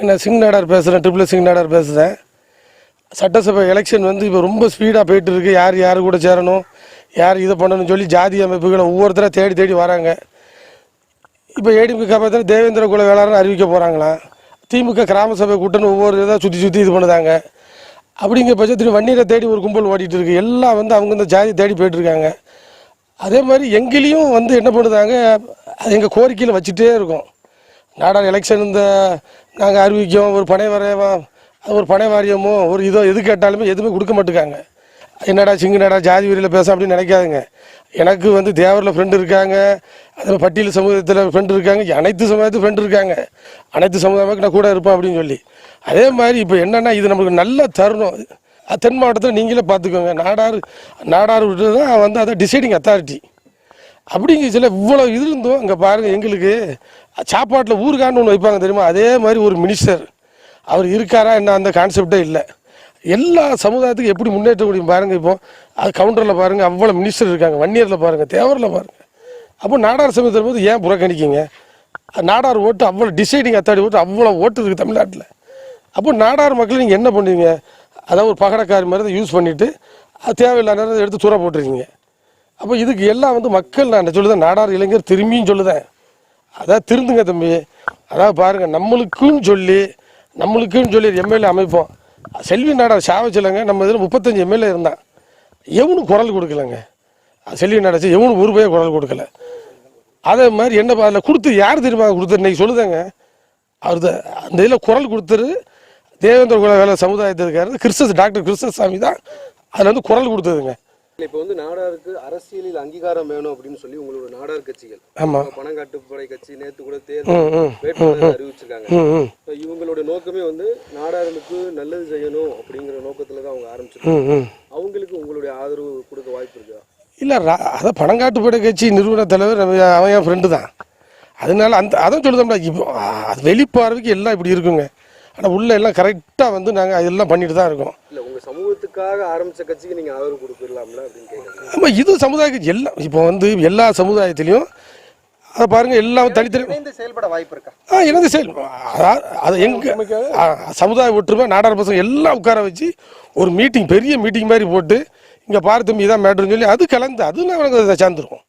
நான் சிங் நாடார் பேசுகிறேன், ட்ரிபிள் சிங் நாடார் பேசுகிறேன். சட்டசபை எலெக்ஷன் வந்து இப்போ ரொம்ப ஸ்பீடாக போயிட்டு இருக்கு. யார் கூட சேரணும், யார் இதை பண்ணணும்னு சொல்லி ஜாதி அமைப்புகளை ஒவ்வொருத்தராக தேடி தேடி வராங்க. இப்போ ஏடிஎம்கே காப்பாற்ற தேவேந்திர குல வேளாண்மை அறிவிக்க போகிறாங்களாம். திமுக கிராம சபை கூட்டணும் ஒவ்வொரு இதாக சுற்றி இது பண்ணுதாங்க. அப்படிங்கிற பட்சத்தில் வன்னியரை தேடி ஒரு கும்பல் ஓடிட்டு இருக்கு. எல்லாம் வந்து அவங்க இந்த ஜாதி தேடி போயிட்டுருக்காங்க. அதே மாதிரி எங்கேயும் வந்து என்ன பண்ணுதாங்க, அது எங்கள் கோரிக்கையில் வச்சுட்டே இருக்கோம். நாடார் எலெக்ஷன் இந்த நாங்கள் அறிவிக்கோம், ஒரு பனை வாரியமோ ஒரு இதோ எது கேட்டாலுமே எதுவுமே கொடுக்க மாட்டேங்காங்க. என்னடா சிங்கனடா ஜாதி வரியில் பேச அப்படின்னு நினைக்காதுங்க. எனக்கு வந்து தேவரில் ஃப்ரெண்டு இருக்காங்க, அதில் பட்டியல் சமூகத்தில் ஃப்ரெண்டு இருக்காங்க, அனைத்து சமுதாயத்துக்கு ஃப்ரெண்டு இருக்காங்க. அனைத்து சமுதாயத்துக்கு நான் கூட இருப்பேன் அப்படின்னு சொல்லி. அதே மாதிரி இப்போ என்னென்னா இது நம்மளுக்கு நல்ல தருணம். தென் மாவட்டத்தில் நீங்களே பார்த்துக்கோங்க. நாடார் தான் வந்து அதை டிசைடிங் அத்தாரிட்டி அப்படிங்க. சில இவ்வளோ இது இருந்தோம். அங்கே பாருங்கள், எங்களுக்கு சாப்பாட்டில் ஊருக்கான்னு ஒன்று வைப்பாங்க தெரியுமா, அதே மாதிரி ஒரு மினிஸ்டர் அவர் இருக்காரா என்ன, அந்த கான்செப்டே இல்லை. எல்லா சமுதாயத்துக்கும் எப்படி முன்னேற்ற முடியும் பாருங்கள். இப்போ அது கவுண்டரில் பாருங்கள், அவ்வளோ மினிஸ்டர் இருக்காங்க. வன்னியரில் பாருங்கள், தேவரில் பாருங்கள். அப்போ நாடார் சமயத்தில் போது ஏன் புறக்கணிக்கிங்க? நாடார் ஓட்டு அவ்வளோ டிசைடிங் அத்தாரிட்டி ஓட்டு அவ்வளோ ஓட்டு இருக்குது தமிழ்நாட்டில். அப்போ நாடார் மக்கள் நீங்கள் என்ன பண்ணுவீங்க? அதாவது ஒரு பகடக்காரி மாதிரி யூஸ் பண்ணிவிட்டு அது தேவையில்லாத நேரம் எடுத்து தூர போட்டுருக்கீங்க. அப்போ இதுக்கு எல்லாம் வந்து மக்கள் நான் சொல்லுதேன், நாடார் இளைஞர் திரும்பியும் சொல்லுதேன், அதாவது திருந்துங்க தம்பி. அதாவது பாருங்கள், நம்மளுக்குன்னு சொல்லி எம்எல்ஏ அமைப்போம். செல்வி நாடார் சாவச்சிலங்க, நம்ம இதில் 35 எம்எல்ஏ இருந்தான், எவனும் குரல் கொடுக்கலங்க. செல்வி நாடாச்சு எவனும் ஒரு ரூபாய் குரல் கொடுக்கல. அதே மாதிரி என்ன அதில் கொடுத்து யார் தெரியுமா கொடுத்துரு இன்றைக்கி சொல்லுதாங்க, அவர் அந்த இதில் குரல் கொடுத்துரு தேவேந்திர குல வேலை சமுதாயத்திற்காரு டாக்டர் கிருஷ்ணசாமி தான் அதில் வந்து குரல் கொடுத்ததுங்க. இப்போ வந்து நாடாருக்கு அரசியலில் அங்கீகாரம் வேணும் அப்படின்னு சொல்லி உங்களோட நாடார் கட்சிகள், ஆமாம், பணங்காட்டுப்படை கட்சி நேற்று கூட தேர்தல் வேட்பாளர் அறிவிச்சிருக்காங்க. இவங்களோட நோக்கமே வந்து நாடாருக்கு நல்லது செய்யணும் அப்படிங்கிற நோக்கத்தில் தான் அவங்க ஆரம்பிச்சிருக்காங்க. அவங்களுக்கு உங்களுடைய ஆதரவு கொடுக்க வாய்ப்பு இருக்கா? இல்லை, அதான் பணங்காட்டுப்படை கட்சி நிறுவன தலைவர் அவன் என் ஃப்ரெண்டு தான். அதனால அதான் சொல்லுதோம்னா, இப்போ அது வெளிப்பார்வைக்கு எல்லாம் இப்படி இருக்குங்க. ஆனால் உள்ள எல்லாம் கரெக்டாக வந்து நாங்கள் அதெல்லாம் பண்ணிட்டு தான் இருக்கோம். இல்லை, உங்கள் சமூகத்துக்காக ஆரம்பித்த கட்சிக்கு நீங்கள் ஆதரவு கொடுக்கலாம்ல அப்படின்னு கேட்குறீங்க. ஆமாம், இது சமுதாய கட்சி எல்லாம் இப்போ வந்து எல்லா சமுதாயத்திலையும் அதை பாருங்கள், எல்லாம் தனித்தனி செயல்பட வாய்ப்பு இருக்கா? இணைந்து அது எங்கள் சமுதாய ஒற்றுமை நாடார் பசங்க எல்லாம் உட்கார வச்சு ஒரு மீட்டிங், பெரிய மீட்டிங் மாதிரி போட்டு இங்கே பாரு தம்பி இதான் மேட்ருன்னு சொல்லி அது கலந்து அது நாங்கள் சேர்ந்துருவோம்.